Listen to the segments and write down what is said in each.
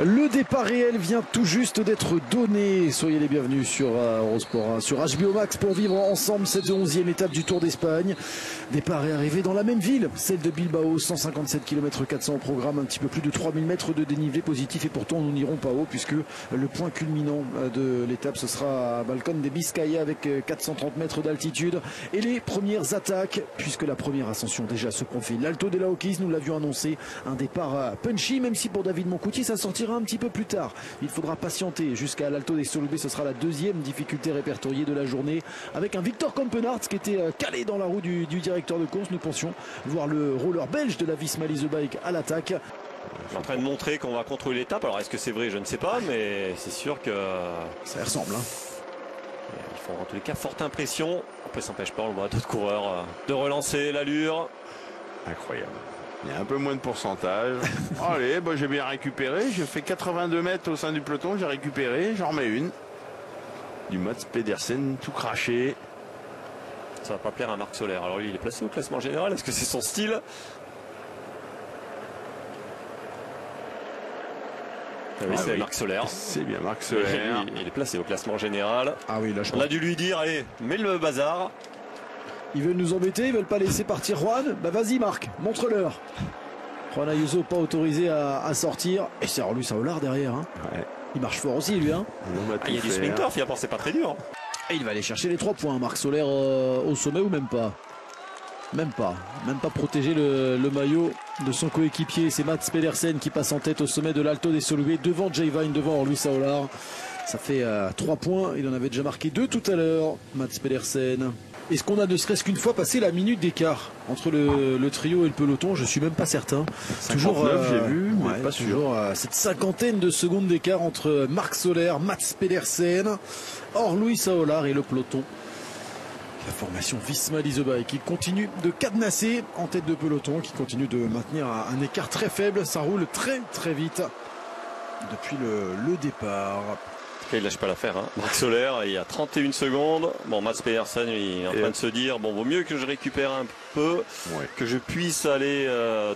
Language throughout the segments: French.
Le départ réel vient tout juste d'être donné. Soyez les bienvenus sur Eurosport 1, sur HBO Max pour vivre ensemble cette 11e étape du Tour d'Espagne. Départ et arrivée dans la même ville, celle de Bilbao, 157 km 400 au programme, un petit peu plus de 3000 mètres de dénivelé positif et pourtant nous n'irons pas haut puisque le point culminant de l'étape ce sera à Balcón de Vizcaya avec 430 mètres d'altitude et les premières attaques puisque la première ascension déjà se profile. L'Alto de la Hoquis, nous l'avions annoncé, un départ punchy même si pour David Moncoutier ça sortira un petit peu plus tard. Il faudra patienter jusqu'à l'Alto des Solubés, ce sera la deuxième difficulté répertoriée de la journée avec un Victor Kampenaerts qui était calé dans la roue du directeur de course. Nous pensions voir le roller belge de la Visma Lease Bike à l'attaque. En train de montrer qu'on va contrôler l'étape. Alors est-ce que c'est vrai, je ne sais pas, mais c'est sûr que ça ressemble. Ils font en tous les cas forte impression. Après ça n'empêche pas, on voit d'autres coureurs de relancer l'allure. Incroyable. Il y a un peu moins de pourcentage. Allez, bah, j'ai bien récupéré. J'ai fait 82 mètres au sein du peloton. J'ai récupéré. J'en remets une. Du Mats Pedersen tout craché. Ça va pas plaire à Marc Soler. Alors lui, il est placé au classement général. Est-ce que c'est son style? Oui, c'est Marc Soler. C'est bien Marc Soler. Il est placé au classement général. Ah oui, là je On a dû lui dire, allez, mets le bazar. Ils veulent nous embêter, ils veulent pas laisser partir Juan. Bah vas-y Marc, montre-leur. Juan Ayuso pas autorisé à sortir. Et c'est Orlus Saolar derrière. Hein. Ouais. Il marche fort aussi lui. Hein. Il y a du sprinter, finalement c'est pas très dur. Et il va aller chercher les 3 points. Marc Soler au sommet ou même pas. Même pas protéger le maillot de son coéquipier. C'est Mats Pedersen qui passe en tête au sommet de l'Alto des Solubés devant Jay Vine, devant Orlus Saolar. Ça fait 3 points. Il en avait déjà marqué 2 tout à l'heure. Mats Pedersen. Est-ce qu'on a ne serait-ce qu'une fois passé la minute d'écart entre le trio et le peloton? Je suis même pas certain. 59, toujours j'ai vu, mais pas sûr. Toujours cette cinquantaine de secondes d'écart entre Marc Soler, Mats Pedersen, Orlus Saolar et le peloton. La formation Visma Lease Bike qui continue de cadenasser en tête de peloton, qui continue de maintenir un écart très faible. Ça roule très très vite depuis le départ. Il lâche pas l'affaire, hein. Marc Soler, il y a 31 secondes. Bon, Mats Pedersen, il est en train de se dire, bon, vaut mieux que je récupère un peu, que je puisse aller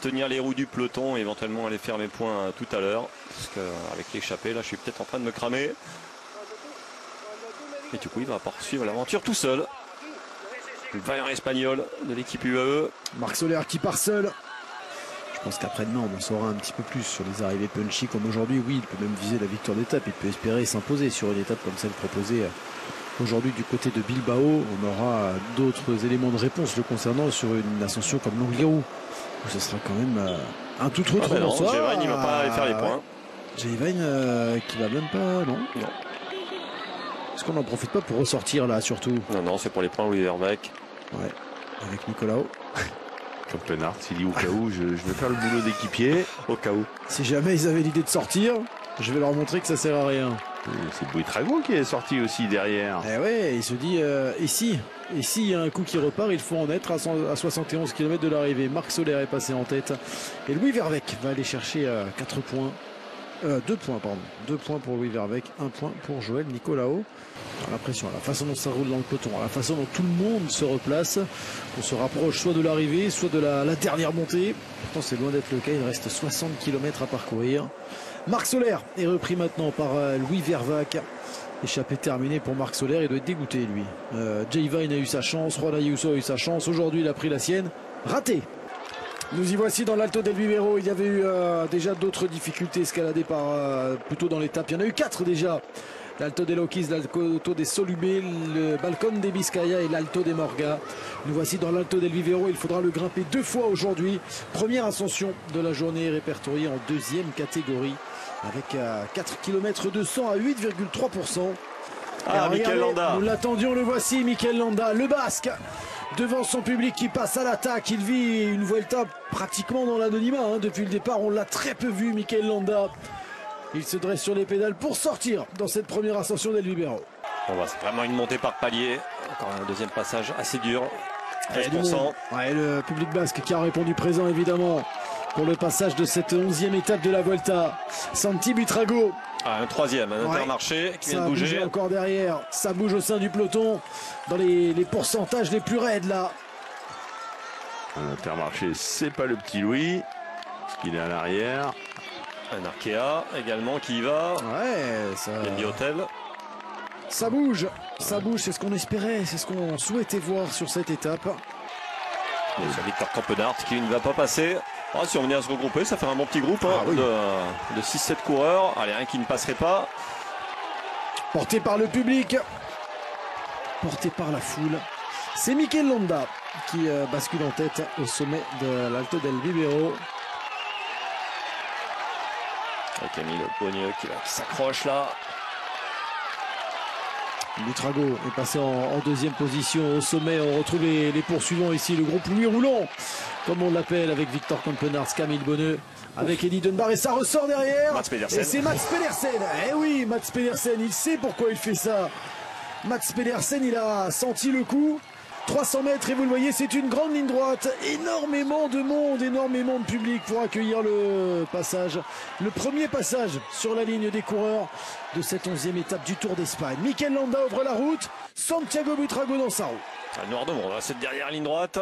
tenir les roues du peloton et éventuellement aller faire mes points tout à l'heure. Parce qu'avec l'échappée, là, je suis peut-être en train de me cramer. Et du coup, il va poursuivre l'aventure tout seul. Le vaillant espagnol de l'équipe UAE. Marc Soler qui part seul. Je pense qu'après-demain, on en saura un petit peu plus sur les arrivées punchy comme aujourd'hui. Oui, il peut même viser la victoire d'étape. Il peut espérer s'imposer sur une étape comme celle proposée aujourd'hui du côté de Bilbao. On aura d'autres éléments de réponse le concernant sur une ascension comme l'Angliru. Ce sera quand même un tout autre bonsoir. Jay Vine, il va pas aller faire les points. Jay Vine qui va même pas, non. Est-ce qu'on n'en profite pas pour ressortir là surtout? Non, c'est pour les points Louis Verbeek. Ouais, avec Nicolao. Kampenaerts, il dit au cas où je vais faire le boulot d'équipier. Au cas où. Si jamais ils avaient l'idée de sortir, je vais leur montrer que ça sert à rien. C'est Buitrago qui est sorti aussi derrière. Eh ouais, il se dit, et s'il y a un coup qui repart, il faut en être à 71 km de l'arrivée. Marc Soler est passé en tête. Et Louis Verbeek va aller chercher 4 points. 2 points, pardon. 2 points pour Louis Verbeek, 1 point pour Joël Nicolao. La pression, la façon dont ça roule dans le peloton, la façon dont tout le monde se replace. On se rapproche soit de l'arrivée, soit de la dernière montée. Pourtant, c'est loin d'être le cas. Il reste 60 km à parcourir. Marc Soler est repris maintenant par Louis Verbeek. Échappée terminée pour Marc Soler. Il doit être dégoûté, lui. Jay Vine a eu sa chance. Juan Ayuso a eu sa chance. Aujourd'hui, il a pris la sienne. Raté. Nous y voici dans l'Alto del Vivero. Il y avait eu déjà d'autres difficultés escaladées plutôt dans l'étape. Il y en a eu 4 déjà. L'Alto de Loquis, l'Alto des Solubés, le Balcón de Vizcaya et l'Alto de Morga. Nous voici dans l'Alto del Vivero. Il faudra le grimper 2 fois aujourd'hui. Première ascension de la journée répertoriée en 2e catégorie avec 4 km 200 à 8,3%. Mikel Landa. Nous l'attendions, le voici, Mikel Landa, le Basque. Devant son public qui passe à l'attaque, il vit une Vuelta pratiquement dans l'anonymat. Depuis le départ, on l'a très peu vu, Mikel Landa. Il se dresse sur les pédales pour sortir dans cette première ascension del Vivero. C'est vraiment une montée par palier. Encore un deuxième passage assez dur. 13%. Ouais, le public basque qui a répondu présent évidemment pour le passage de cette 11e étape de la Vuelta. Santi Buitrago. Un 3e, un Intermarché qui vient de bouger. Encore derrière, ça bouge au sein du peloton dans les pourcentages les plus raides là. Un Intermarché, c'est pas le petit Louis, parce qu'il est à l'arrière. Un Arkea également qui y va. Ouais, ça... Hotel. Ça bouge, c'est ce qu'on espérait, c'est ce qu'on souhaitait voir sur cette étape. C'est Victor Campenard qui ne va pas passer. Ah, si on venait à se regrouper, ça fait un bon petit groupe oui. de 6-7 coureurs. Allez, un qui ne passerait pas. Porté par le public, porté par la foule. C'est Mikel Landa qui bascule en tête au sommet de l'Alto del Vivero. Avec Camille Bogneux qui s'accroche là. Buitrago est passé en deuxième position au sommet. On retrouve les poursuivants ici, le groupe Louis Roulant, comme on l'appelle, avec Victor Campenard, Camille Bonneux, avec Eddie Dunbar, et ça ressort derrière. Et c'est Mats Pedersen. Eh oui, Mats Pedersen, il sait pourquoi il fait ça. Mats Pedersen, il a senti le coup. 300 mètres et vous le voyez, c'est une grande ligne droite. Énormément de monde, énormément de public pour accueillir le passage. Le premier passage sur la ligne des coureurs de cette 11e étape du Tour d'Espagne. Mikel Landa ouvre la route. Santiago Buitrago dans sa roue. Un noir de monde, cette dernière ligne droite.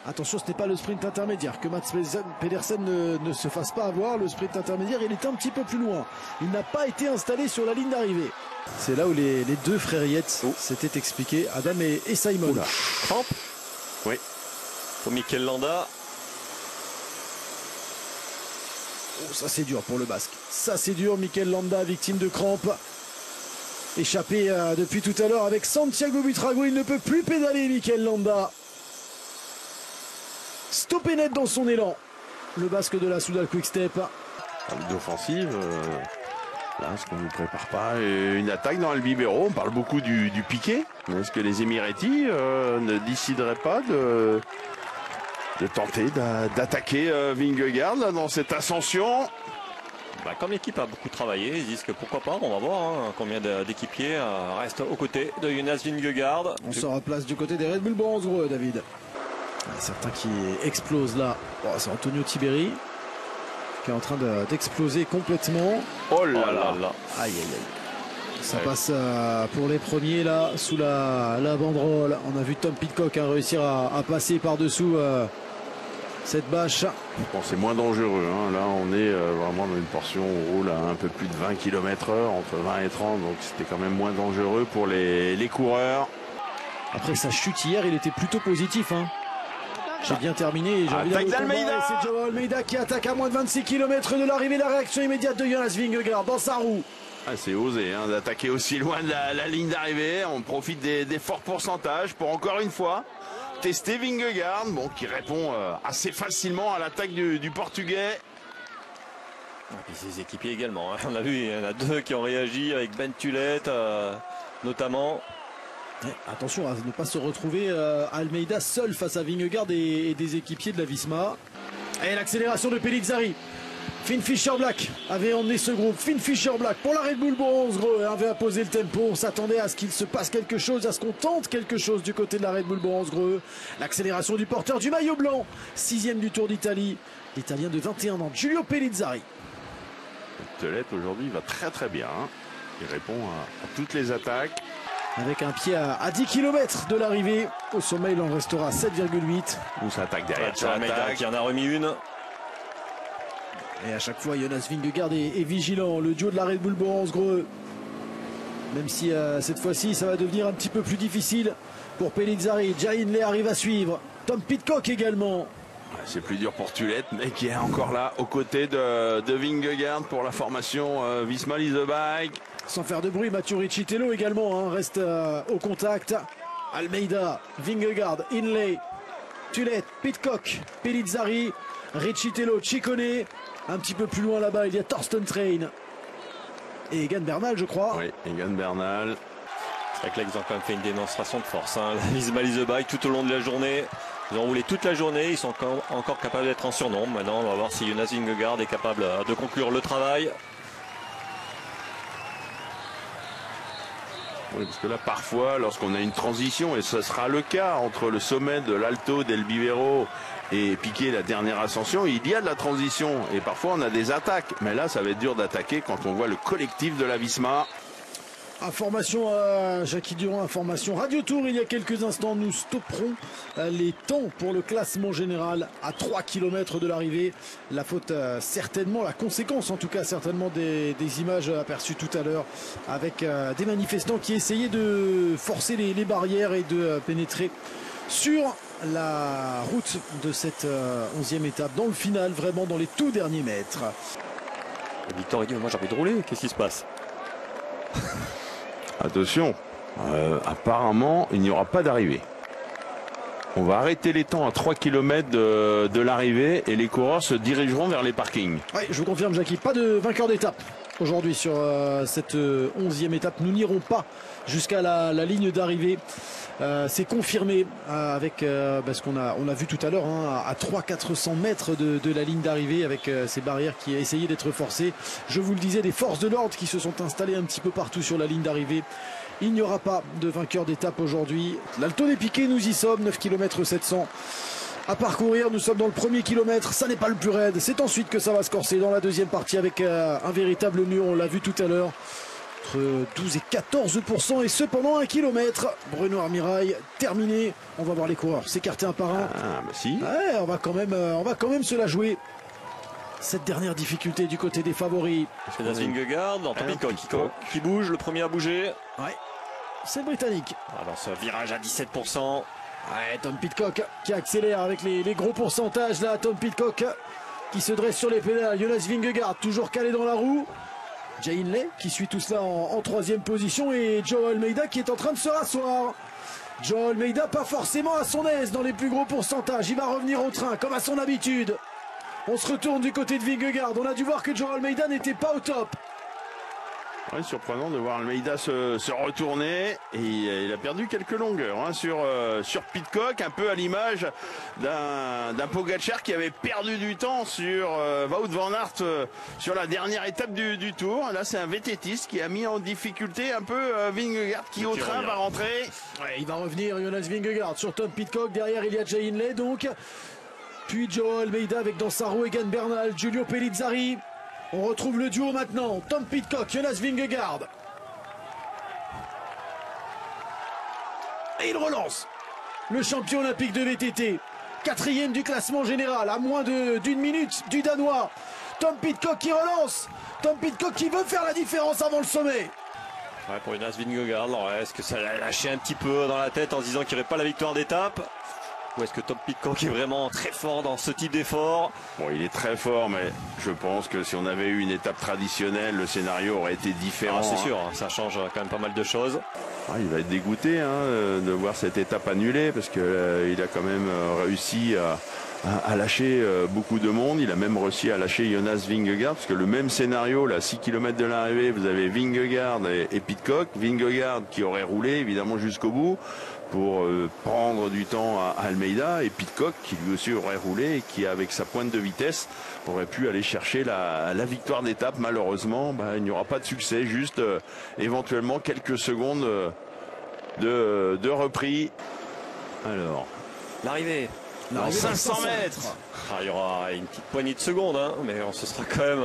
Attention, ce n'est pas le sprint intermédiaire. Que Mats Pedersen ne se fasse pas avoir. Le sprint intermédiaire, il est un petit peu plus loin. Il n'a pas été installé sur la ligne d'arrivée. C'est là où les deux frères Yates s'étaient expliqués, Adam et Simon. Cramp. Oui. Pour Mikel Landa. Oh, ça c'est dur pour le Basque. Ça c'est dur, Mikel Landa, victime de crampes. Échappé depuis tout à l'heure avec Santiago Buitrago. Il ne peut plus pédaler, Mikel Landa. Stoppé net dans son élan. Le Basque de la Soudal Quick Step. D'offensive. Là, est-ce qu'on ne prépare pas une attaque dans le Bibero? On parle beaucoup du piqué. Est-ce que les Émiratis ne décideraient pas de tenter d'attaquer Vingegaard là, dans cette ascension? Comme l'équipe a beaucoup travaillé, ils disent que pourquoi pas, on va voir combien d'équipiers restent aux côtés de Jonas Vingegaard. On se replace du côté des Red Bull Bronze, David. Certains qui explosent là. Oh, c'est Antonio Tiberi qui est en train d'exploser complètement. Oh là là. Aïe aïe aïe. Ça passe pour les premiers là sous la banderole. On a vu Tom Pidcock réussir à passer par-dessous cette bâche. Bon, c'est moins dangereux. Hein. Là, on est vraiment dans une portion où on roule à un peu plus de 20 km/h, entre 20 et 30. Donc c'était quand même moins dangereux pour les coureurs. Après sa chute hier, il était plutôt positif. J'ai bien terminé. Attaque d'Almeida. C'est Joao Almeida qui attaque à moins de 26 km de l'arrivée. La réaction immédiate de Jonas Vingegaard dans sa roue. C'est osé d'attaquer aussi loin de la ligne d'arrivée. On profite des forts pourcentages pour encore une fois tester Vingegaard, qui répond assez facilement à l'attaque du Portugais. Et ses équipiers également. On a vu, il y en a deux qui ont réagi avec Ben Tulette notamment. Attention à ne pas se retrouver Almeida seul face à Vingegaard et des équipiers de la Visma. Et l'accélération de Pellizzari. Finn Fischer-Black avait emmené ce groupe. Finn Fischer-Black pour la Red Bull Bronze avait imposé le tempo. On s'attendait à ce qu'il se passe quelque chose, à ce qu'on tente quelque chose du côté de la Red Bull Bronze. L'accélération du porteur du maillot blanc. 6e du Tour d'Italie. L'Italien de 21 ans, Giulio Pellizzari. Telette aujourd'hui va très très bien. Il répond à toutes les attaques. Avec un pied à 10 km de l'arrivée. Au sommet, il en restera 7,8. Où ça attaque derrière. Almeida qui en a remis une. Et à chaque fois, Jonas Vingegaard est vigilant. Le duo de la Red Bull Bronze, même si cette fois-ci, ça va devenir un petit peu plus difficile pour Pellizzari. Jay Hindley arrive à suivre. Tom Pidcock également. C'est plus dur pour Tulette, mais qui est encore là aux côtés de Vingegaard pour la formation Visma Lease the Bike. Sans faire de bruit, Matteo Riccitello également reste au contact. Almeida, Vingegaard, Hindley, Tulette, Pidcock, Pellizzari, Riccitello, Ciccone. Un petit peu plus loin là-bas, il y a Thorsten Train. Et Egan Bernal, je crois. Oui, Egan Bernal. C'est vrai que là, ils ont quand même fait une démonstration de force. La Visma Lease the Bike tout au long de la journée. Ils ont roulé toute la journée, ils sont encore capables d'être en surnombre. Maintenant, on va voir si Jonas Vingegaard est capable de conclure le travail. Oui, parce que là, parfois, lorsqu'on a une transition, et ce sera le cas entre le sommet de l'Alto del Bivero et Piqué, la dernière ascension, il y a de la transition. Et parfois, on a des attaques. Mais là, ça va être dur d'attaquer quand on voit le collectif de la Visma. Information à Jackie Durand, information Radio Tour. Il y a quelques instants, nous stopperons les temps pour le classement général à 3 km de l'arrivée. La faute, certainement, la conséquence en tout cas, certainement des images aperçues tout à l'heure avec des manifestants qui essayaient de forcer les barrières et de pénétrer sur la route de cette 11e étape. Dans le final, vraiment dans les tout derniers mètres. Victor, il dit, moi j'ai envie de rouler, qu'est-ce qui se passe? Attention, apparemment, il n'y aura pas d'arrivée. On va arrêter les temps à 3 km de l'arrivée et les coureurs se dirigeront vers les parkings. Oui, je vous confirme, Jackie, pas de vainqueur d'étape aujourd'hui sur cette 11e étape. Nous n'irons pas jusqu'à la ligne d'arrivée. C'est confirmé avec ce qu'on a vu tout à l'heure, hein, à 300-400 mètres de la ligne d'arrivée, avec ces barrières qui essayaient d'être forcées. Je vous le disais, des forces de l'ordre qui se sont installées un petit peu partout sur la ligne d'arrivée. Il n'y aura pas de vainqueur d'étape aujourd'hui. L'Alto des Piquets, nous y sommes, 9 km 700 à parcourir. Nous sommes dans le premier kilomètre, ça n'est pas le plus raide. C'est ensuite que ça va se corser dans la deuxième partie avec un véritable mur, on l'a vu tout à l'heure. Entre 12 et 14%, et ce pendant 1 km. Bruno Armirail terminé. On va voir les coureurs s'écarter un par un. Ah, bah si. Ouais, on va quand même se la jouer. Cette dernière difficulté du côté des favoris. C'est Jonas Vingegaard, qui bouge, le premier à bouger. Ouais, c'est le Britannique. Alors ce virage à 17%. Ouais, Tom Pidcock qui accélère avec les gros pourcentages là. Tom Pidcock qui se dresse sur les pédales. Jonas Vingegaard toujours calé dans la roue. Jay Hindley qui suit tout cela en troisième position, et Joao Almeida qui est en train de se rasseoir. Joao Almeida pas forcément à son aise dans les plus gros pourcentages. Il va revenir au train comme à son habitude. On se retourne du côté de Vingegaard. On a dû voir que Joao Almeida n'était pas au top. Ouais, surprenant de voir Almeida se retourner, et il a perdu quelques longueurs hein, sur Pidcock, un peu à l'image d'un Pogacar qui avait perdu du temps sur Wout van Aert sur la dernière étape du Tour. Là, c'est un VTTiste qui a mis en difficulté un peu Vingegaard qui au train va rentrer. Ouais, il va revenir, Jonas Vingegaard sur Tom Pidcock. Derrière, il y a Jay Hindley donc. Puis Joao Almeida avec dans sa roue Egan Bernal, Giulio Pellizzari. On retrouve le duo maintenant, Tom Pidcock, Jonas Vingegaard. Et il relance. Le champion olympique de VTT, 4e du classement général, à moins d'une minute du Danois. Tom Pidcock qui relance. Tom Pidcock qui veut faire la différence avant le sommet. Ouais, pour Jonas Vingegaard, est-ce que ça l'a lâché un petit peu dans la tête en se disant qu'il n'y aurait pas la victoire d'étape? Ou est-ce que Tom Pidcock est vraiment très fort dans ce type d'effort? Bon, il est très fort, mais je pense que si on avait eu une étape traditionnelle, le scénario aurait été différent. Ah, c'est sûr, ça change quand même pas mal de choses. Ah, il va être dégoûté de voir cette étape annulée, parce qu'il a quand même réussi à lâcher beaucoup de monde. Il a même réussi à lâcher Jonas Vingegaard, parce que le même scénario, là, 6 km de l'arrivée, vous avez Vingegaard et Pidcock. Vingegaard qui aurait roulé évidemment jusqu'au bout pour prendre du temps à Almeida, et Pidcock qui lui aussi aurait roulé et qui, avec sa pointe de vitesse, aurait pu aller chercher la victoire d'étape. Malheureusement, il n'y aura pas de succès, juste éventuellement quelques secondes de repris. Alors, l'arrivée dans 500 mètres. Il y aura une petite poignée de secondes, hein, mais on se sera quand même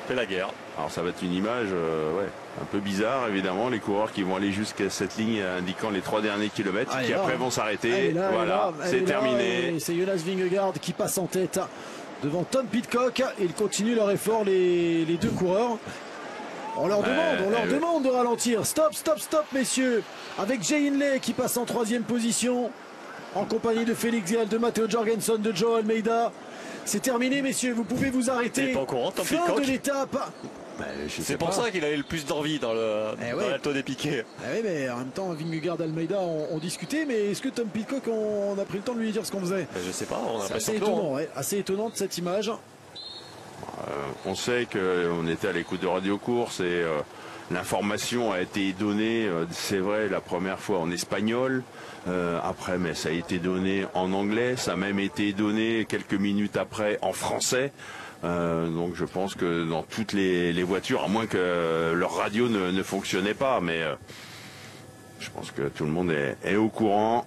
fait la guerre. Alors ça va être une image un peu bizarre, évidemment, les coureurs qui vont aller jusqu'à cette ligne indiquant les 3 derniers kilomètres, qui après vont s'arrêter. Voilà, c'est terminé. C'est Jonas Vingegaard qui passe en tête devant Tom Pidcock, et ils continuent leur effort, les deux coureurs. On leur demande de ralentir. Stop, messieurs. Avec Jay Hindley qui passe en 3e position, en compagnie de Félix Gall, de Matteo Jorgensen, de Joao Almeida. C'est terminé, messieurs, vous pouvez vous arrêter. Pas au courant, Tom fin Pidcock. de l'étape. C'est pour ça qu'il avait le plus d'envie dans l'Alto des Piquets. Oui, mais en même temps, Vingegaard et Almeida ont discuté, mais est-ce que Tom Pidcock, on a pris le temps de lui dire ce qu'on faisait? Je sais pas, on a C'est assez étonnant, assez étonnante cette image. On sait qu'on était à l'écoute de Radio Course, et l'information a été donnée, c'est vrai, la première fois en espagnol. Après, mais ça a été donné en anglais, ça a même été donné quelques minutes après en français. Donc je pense que dans toutes les voitures, à moins que leur radio ne fonctionnait pas, mais je pense que tout le monde est au courant.